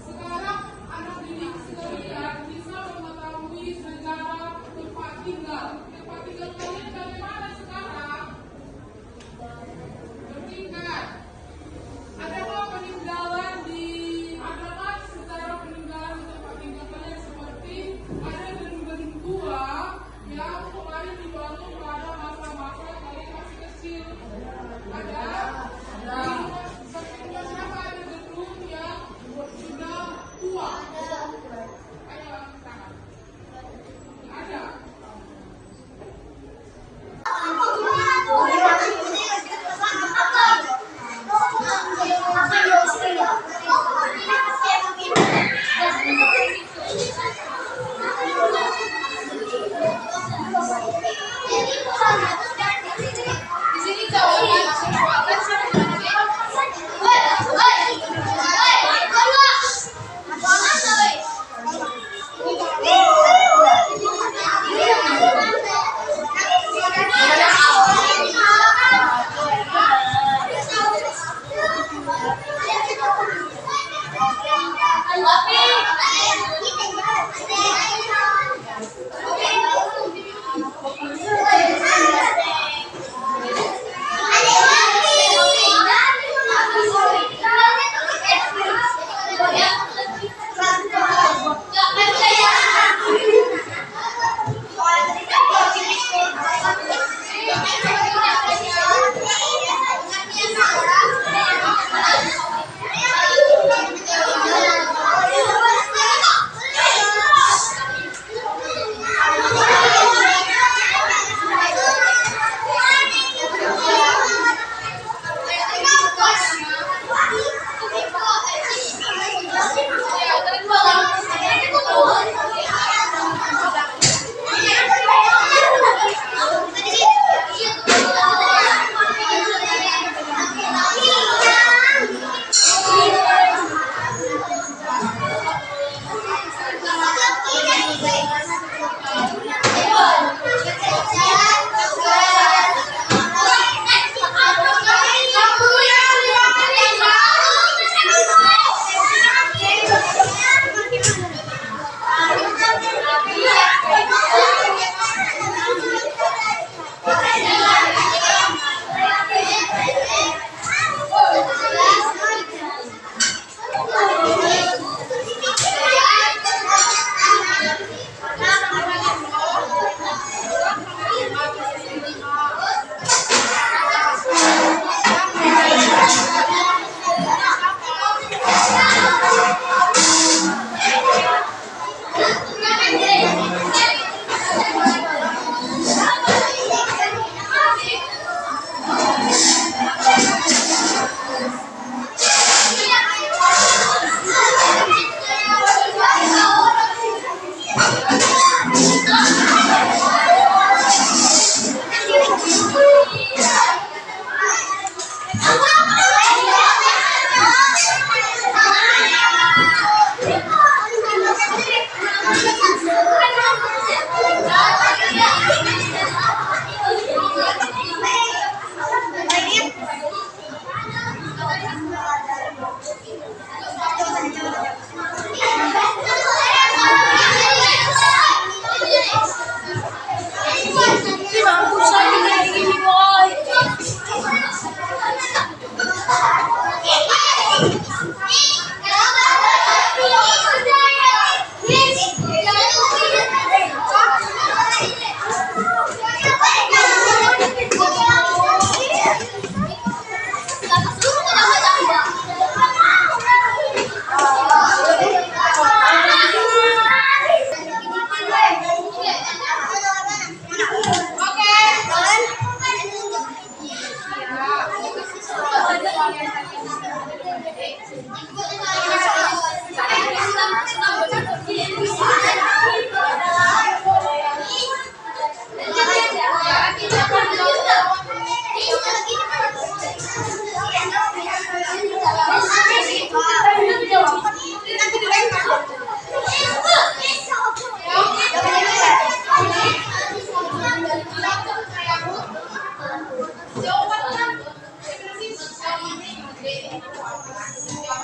Sekarang anak didik sekalian bisa mengetahui sejarah tempat tinggal. Tempat tinggal kalian bagaimana sekarang? Bertingkat. Adakah peninggalan sejarah peninggalan di tempat tinggal kalian seperti ada gedung-gedung tua yang kemarin dibangun pada masa-masa kalian masih kecil? Ada. Siapa ada gedung yang sudah tua? Ayo angkat tangan. Ada. Di sini jawaban semua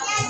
kan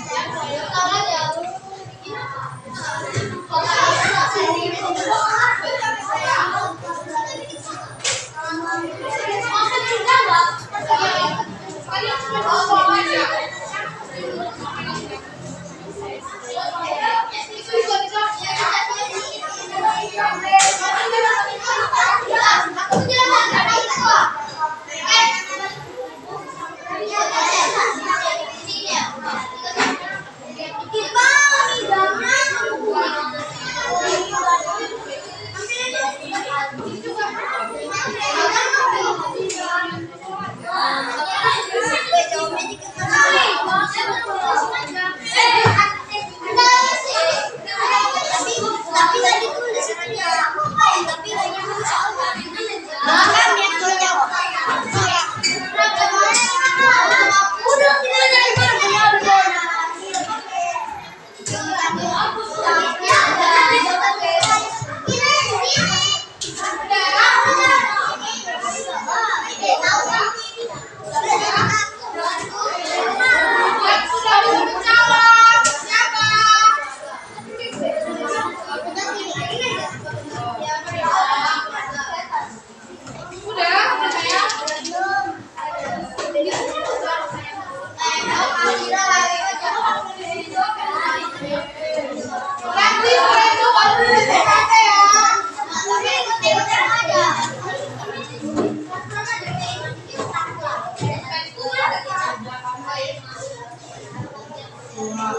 Soalnya,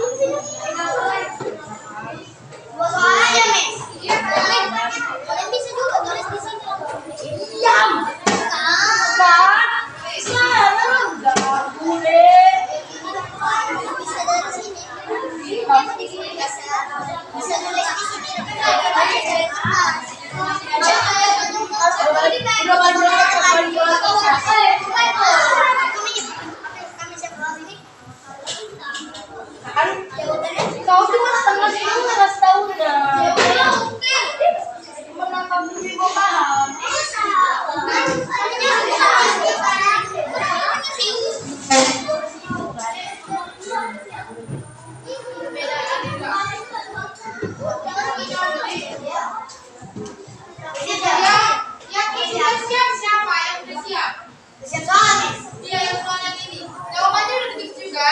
Miss. Iya, kalian bisa juga tulis di sini. Diam. Kan? Enggak boleh. Bisa dari sini. Bisa di sini bisa tulis di sini. Kau cuma setengah sih, nggak tahu dah. Mana kamu juga paham? Yang sudah siap siapa? Yang sudah siap? Siap soal, Miss. Iya, yang soalnya ini. Jawabannya udah ditulis juga.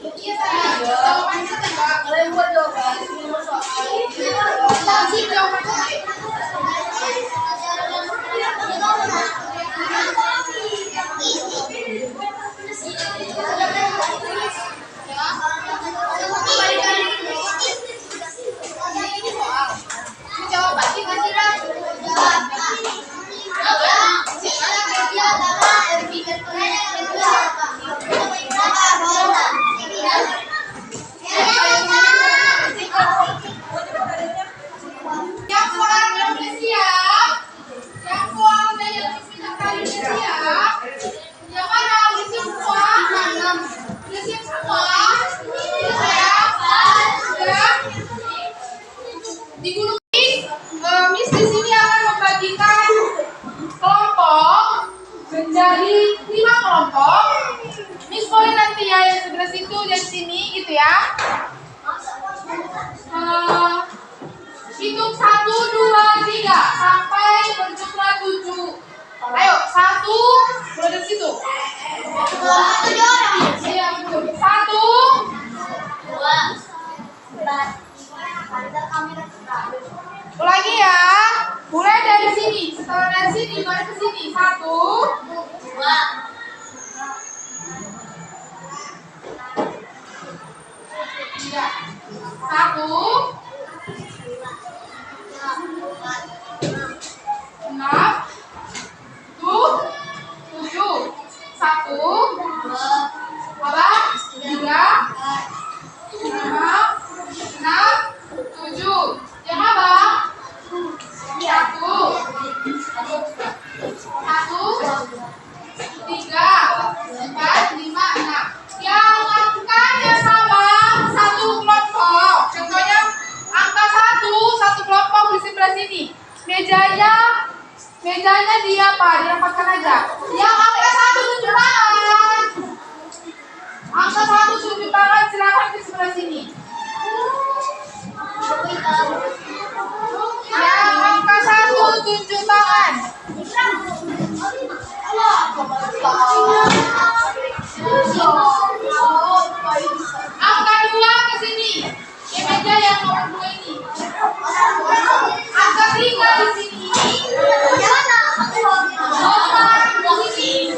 Iya, saya. Jawabannya tebak. Kalian buat jawaban, semua soal. Sih, jawabannya. Yang soalnya udah siap. Yang soalnya yang pindah kali udah siap. Yang mana udah siap semua? Udah siap semua? Udah siap? Di gunung Miss di sini akan membagikan kelompok menjadi 5 kelompok. Miss boleh nanti ya yang sebelah situ dan sini gitu ya. Hitung 1, 2, 3 sampai berjumlah 7. Ayo, 1 mulai dari situ. 7 orang. Iya, betul. 1, 2. ulangi ya. Mulai dari sini. Setelah dari sini baru ke sini. 1, 3. 1, 6, 7. 1, apa? 3, 5, 6, 7. Yang apa? 1, 3, 4, 5, 6. Yang angkanya sama satu kelompok. Contohnya angka 1 kelompok di sebelah sini. Mejanya dia apa? Dirapatkan aja. Yang angka 1 tunjuk tangan. Angka 1 tunjuk tangan, silakan ke sebelah sini. Yang angka 1 tunjuk tangan. Angka 2 ke sini. Di meja yang nomor 2 ini. Angka 3 di sini. Nomor di sini.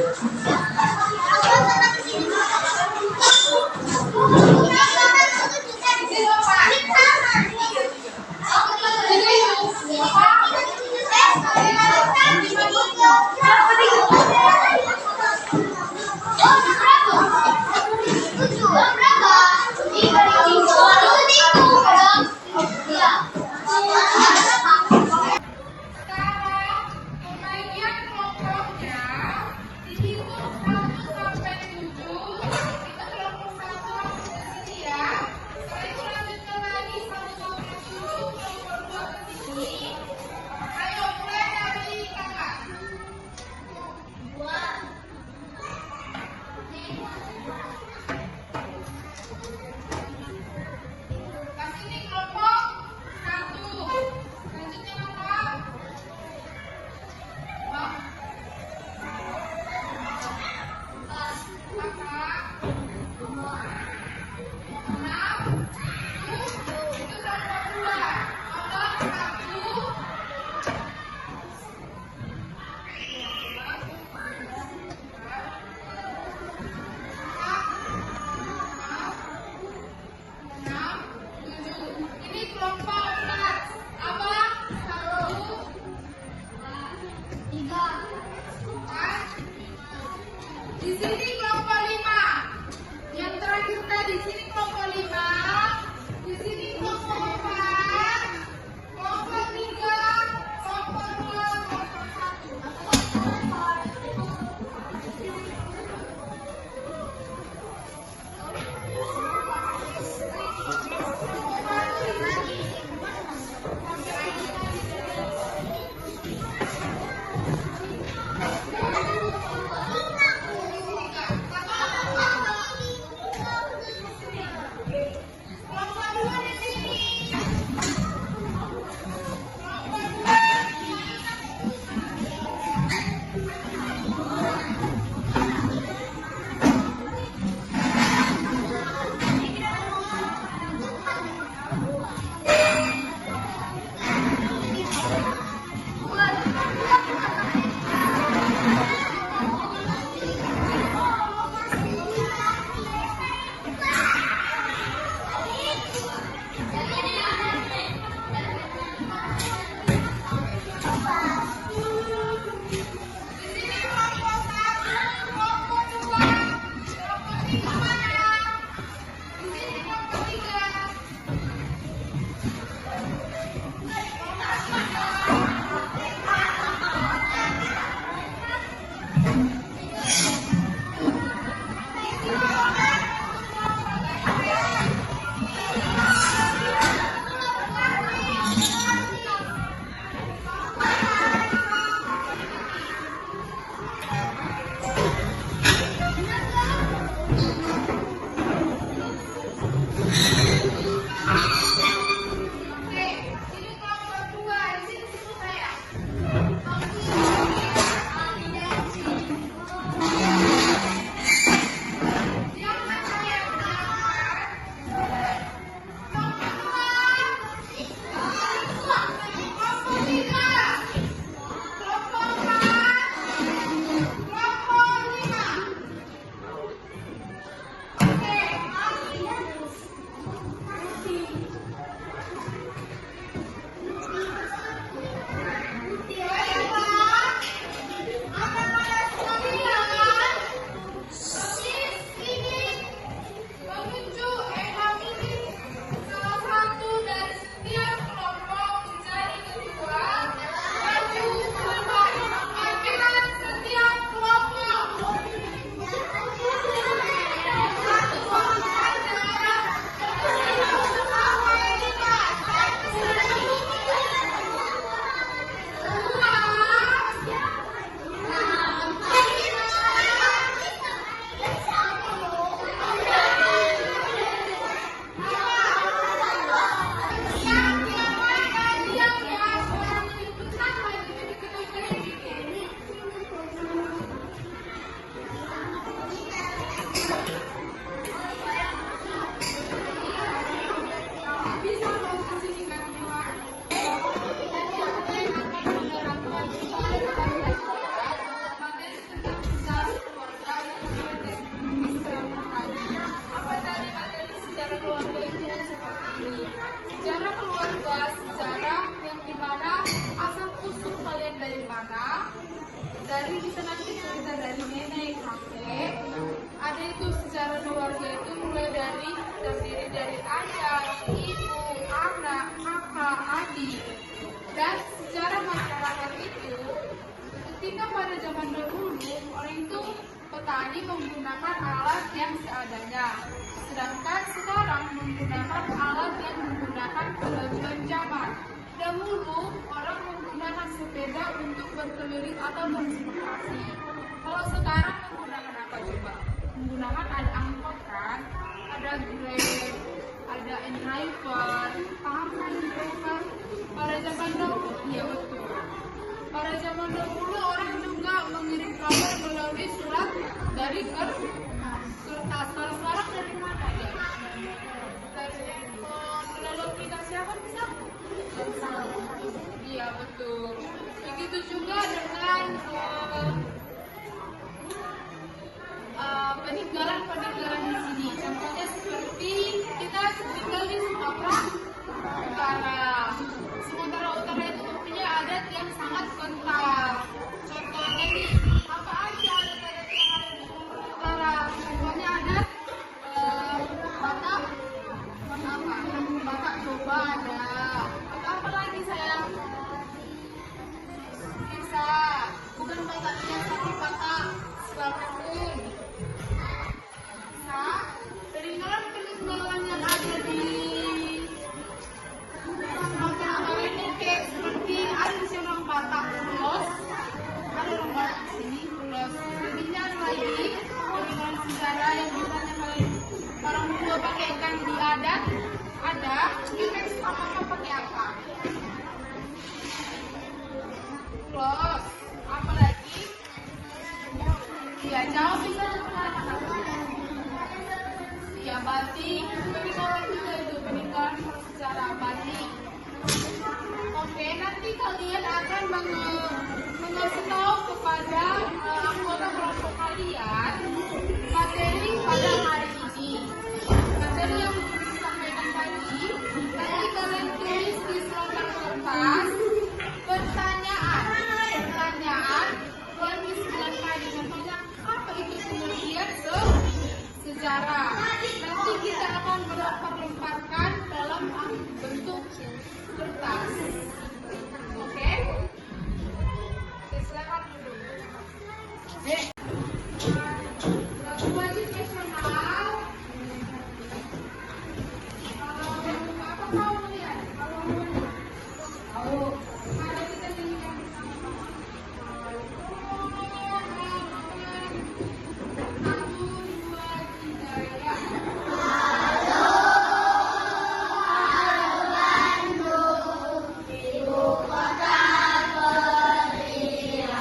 ketika pada zaman dahulu orang itu petani menggunakan alat yang seadanya, sedangkan sekarang menggunakan alat yang menggunakan kemajuan zaman. Dahulu orang menggunakan sepeda untuk berkeliling atau transportasi. Kalau sekarang menggunakan apa coba? Menggunakan ada angkot kan, ada Grab, ada driver. Paham kan driver? Pada zaman dahulu, iya betul. Pada zaman dahulu orang juga mengirim kabar melalui surat dari kertas. Kalau sekarang dari mana ya? Dari melalui aplikasi apa bisa? Iya betul. Begitu juga dengan peninggalan di sini. Contohnya seperti kita tinggal di Sumatera Utara. Sumatera Utara itu punya adat yang sangat kental. Contohnya nih, apa aja adat-adat yang ada di Sumatera Utara? Contohnya adat Batak, Batak coba ada. Apa lagi sayang? Bisa, bukan Batak biasa, tapi Batak Selapun. Bisa, peninggalan yang ada di Sumatera Utara ini kayak seperti ada di sini orang Batak Pulos, ada orang Batak di sini Pulos. Lebihnya lagi peninggalan sejarah yang misalnya kalian orang tua pakai ikan di adat ada, kita apa pakai apa? Pulos, apa lagi? Ya jauh bisa ya batik, peninggalan juga itu peninggalan sejarah batik. Oke, nanti kalian akan mengasih tahu kepada anggota kelompok kalian materi pada hari ini. Materi yang disampaikan tadi, nanti kalian tulis di selokan kertas pertanyaan yang disebutkan tadi. Contohnya apa itu pengertian sejarah. Nanti kita akan melempar-lemparkan dalam bentuk kertas. Oke? Silakan dulu. Lagu wajib nasional. Apa tahu lihat? Tahu. Ada kita nyanyikan bersama-sama. Satu, dua, tiga, ya. Ibu kota beriangan.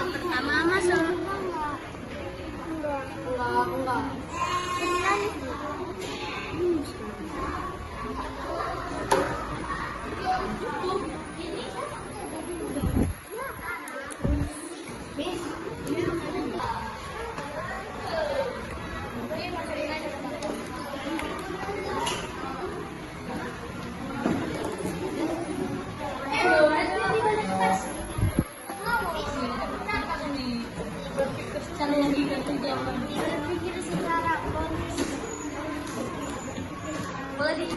Pertama masuk. Enggak. Berpikir secara body.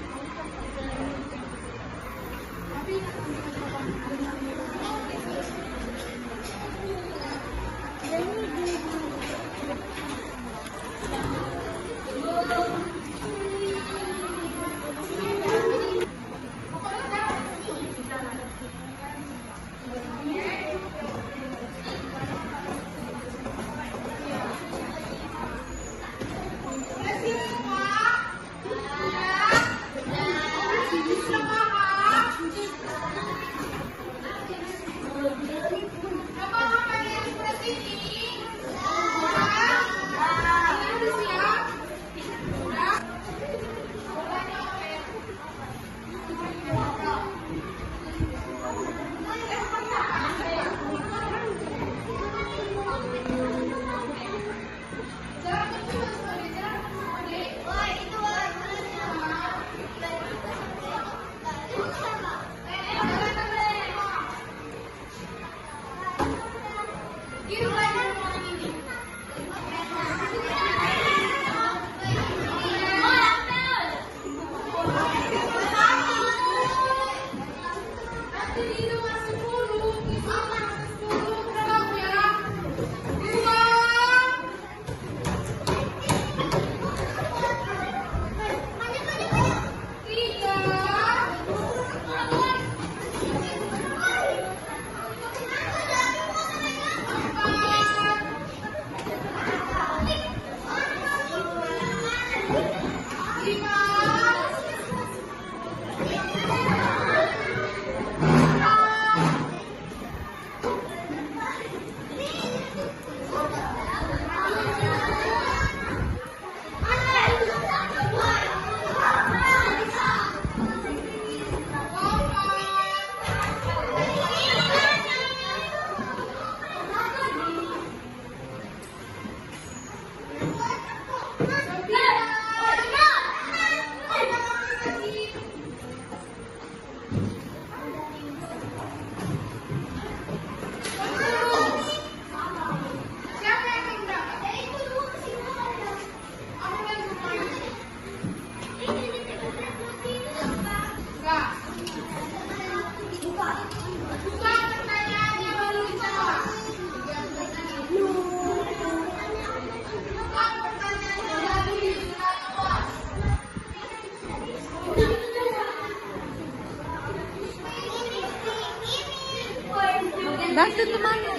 Bantu temanmu.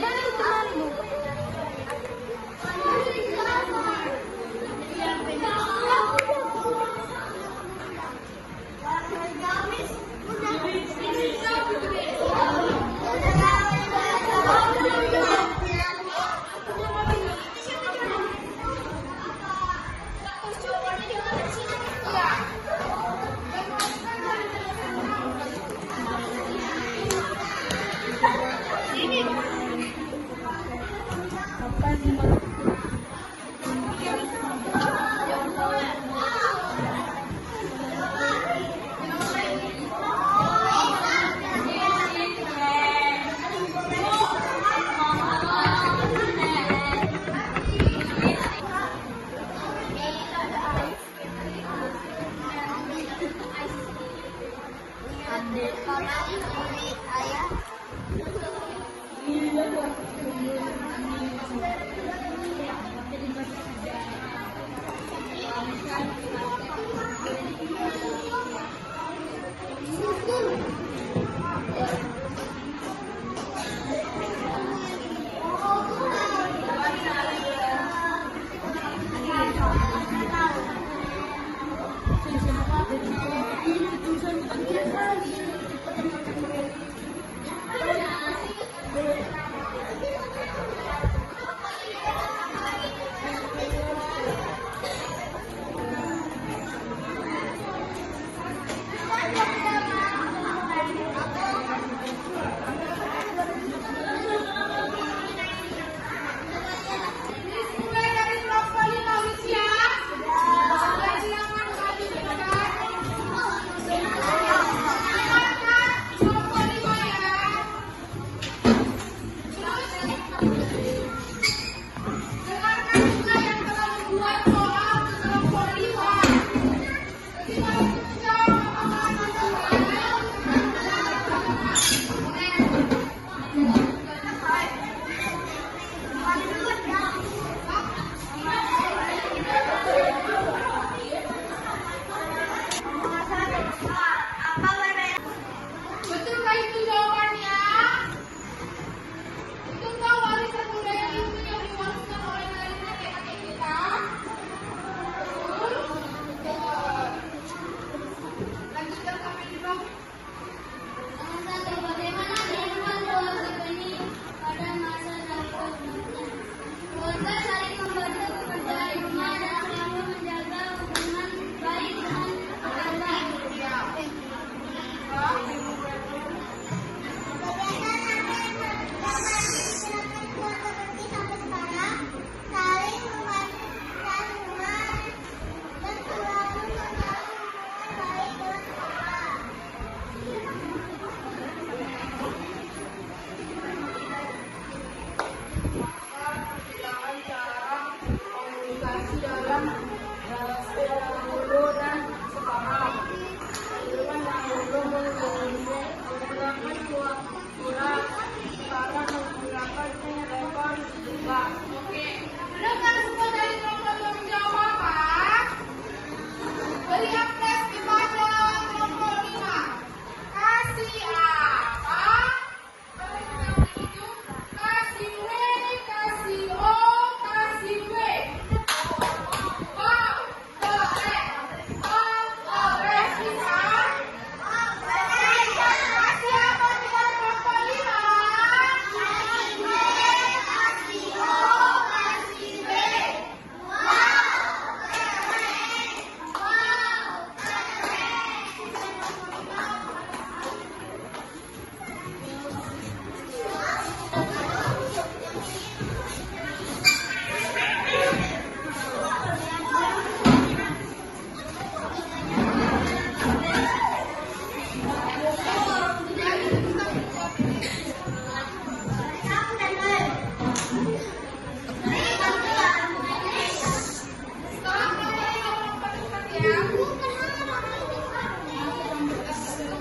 ya.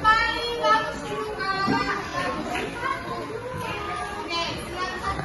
Paling bagus dulu Kak. Oke, silakan.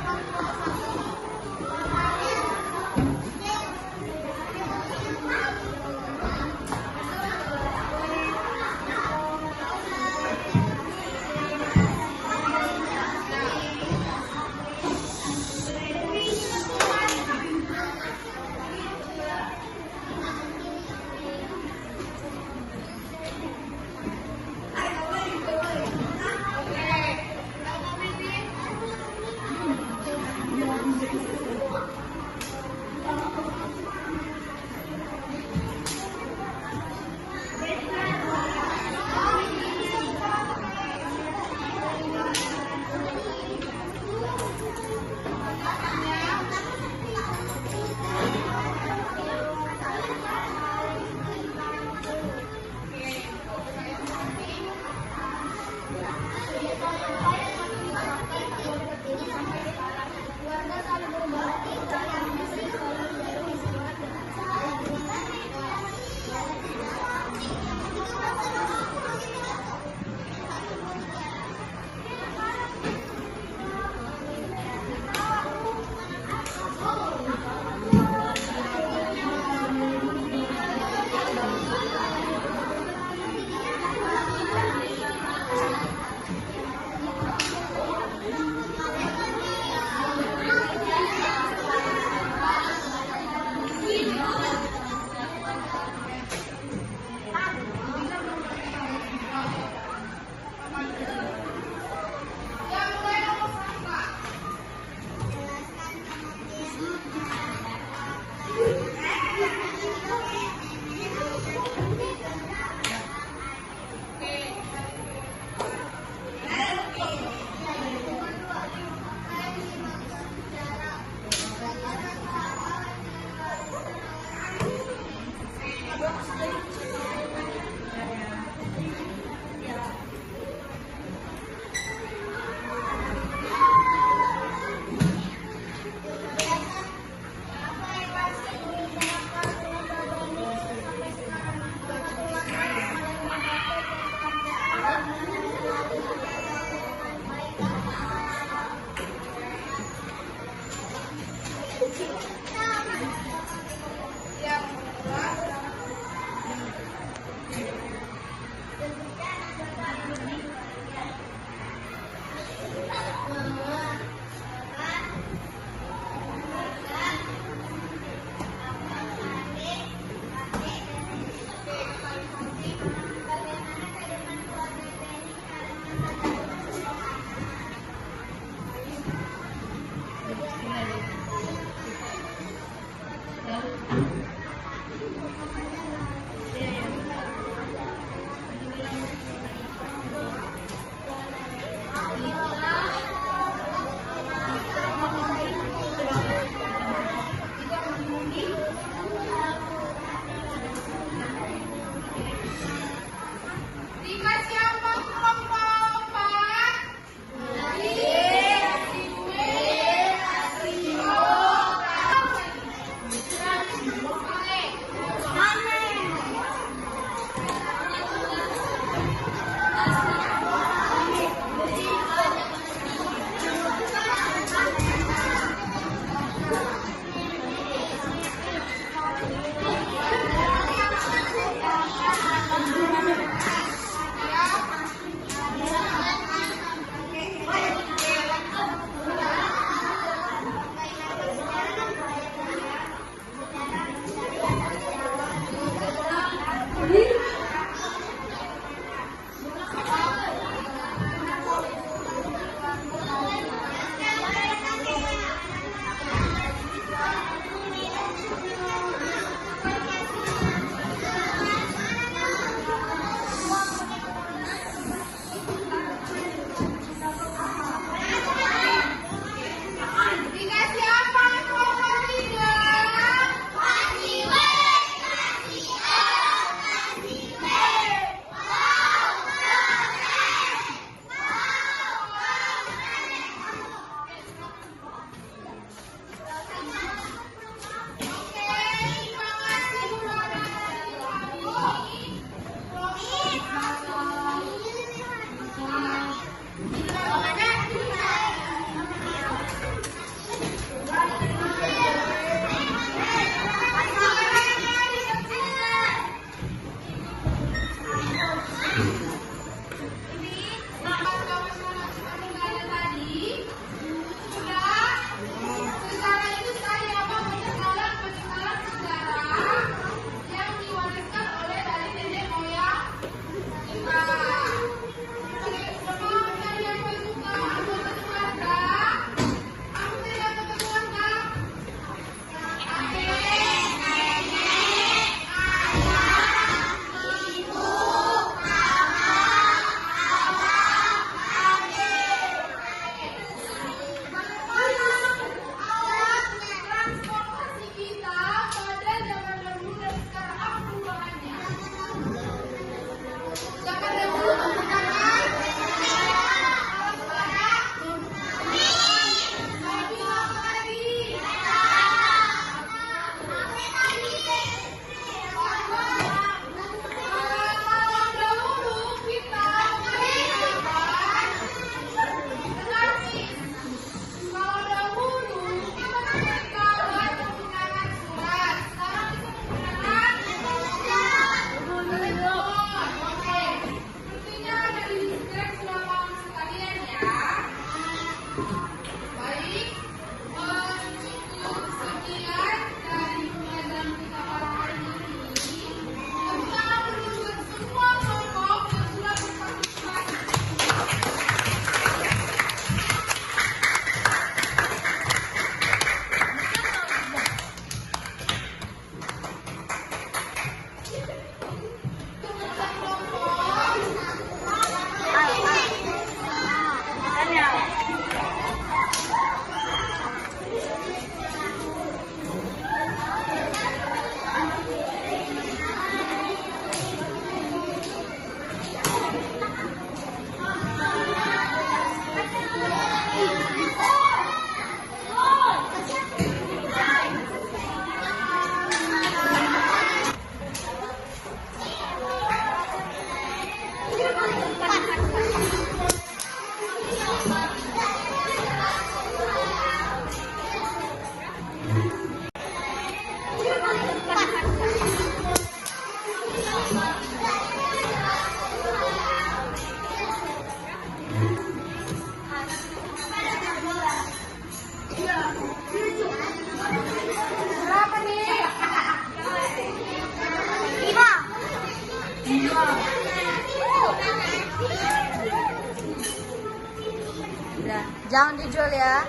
Udah, jangan dijual ya.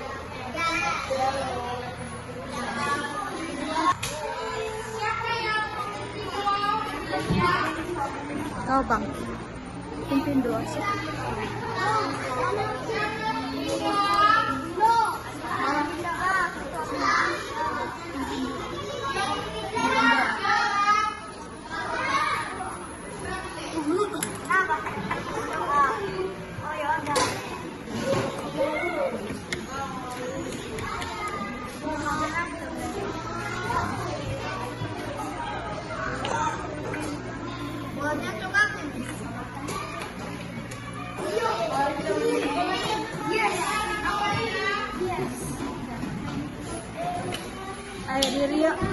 Siapa yang dijual? Oh bang, pimpin dua sih. Ayo diri yuk.